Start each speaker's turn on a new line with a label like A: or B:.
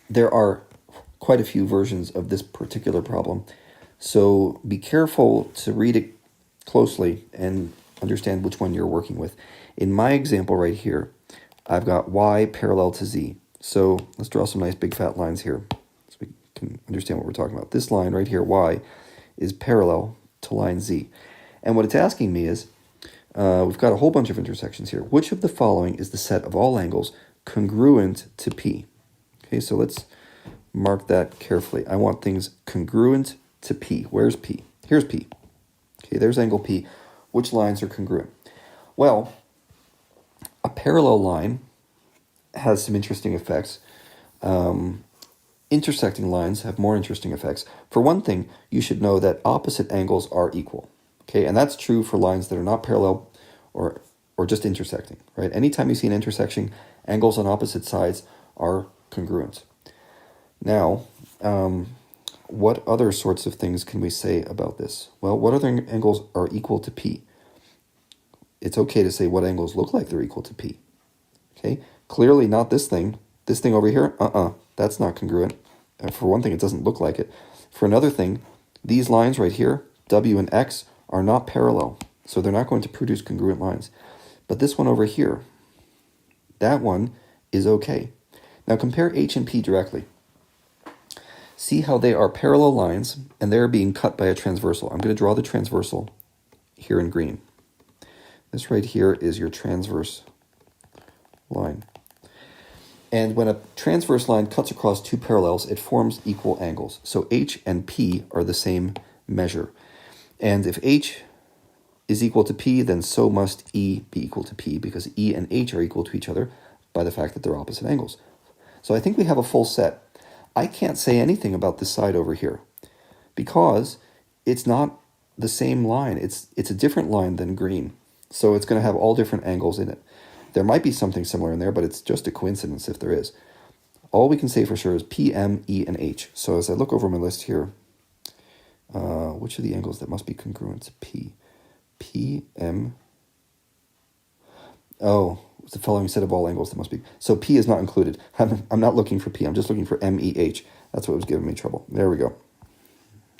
A: there are quite a few versions of this particular problem. So be careful to read it closely and understand which one you're working with. In my example right here, I've got y parallel to z. So let's draw some nice big fat lines here so we can understand what we're talking about. This line right here, y, is parallel to line z. And what it's asking me is, we've got a whole bunch of intersections here. Which of the following is the set of all angles congruent to P? Okay, so let's mark that carefully. I want things congruent to P. Where's P? Here's P. Okay, there's angle P. Which lines are congruent? Well, a parallel line has some interesting effects. Intersecting lines have more interesting effects. For one thing, you should know that opposite angles are equal. Okay, and that's true for lines that are not parallel or just intersecting, right? Anytime you see an intersection, angles on opposite sides are congruent. Now, what other sorts of things can we say about this? Well, what other angles are equal to P? It's okay to say what angles look like they're equal to P. Okay, clearly not this thing. This thing over here, that's not congruent. For one thing, it doesn't look like it. For another thing, these lines right here, W and X, are not parallel, so they're not going to produce congruent lines. But this one over here, that one is okay. Now compare H and P directly. See how they are parallel lines, and they're being cut by a transversal. I'm going to draw the transversal here in green. This right here is your transverse line. And when a transverse line cuts across two parallels, it forms equal angles. So H and P are the same measure. And if H is equal to P, then so must E be equal to P, because E and H are equal to each other by the fact that they're opposite angles. So I think we have a full set. I can't say anything about this side over here because it's not the same line. It's a different line than green. So it's going to have all different angles in it. There might be something similar in there, but it's just a coincidence if there is. All we can say for sure is P, M, E, and H. So as I look over my list here, which are the angles that must be congruent to P? P, M. Oh, it's the following set of all angles that must be. So P is not included. I'm not looking for P. I'm just looking for M, E, H. That's what was giving me trouble. There we go.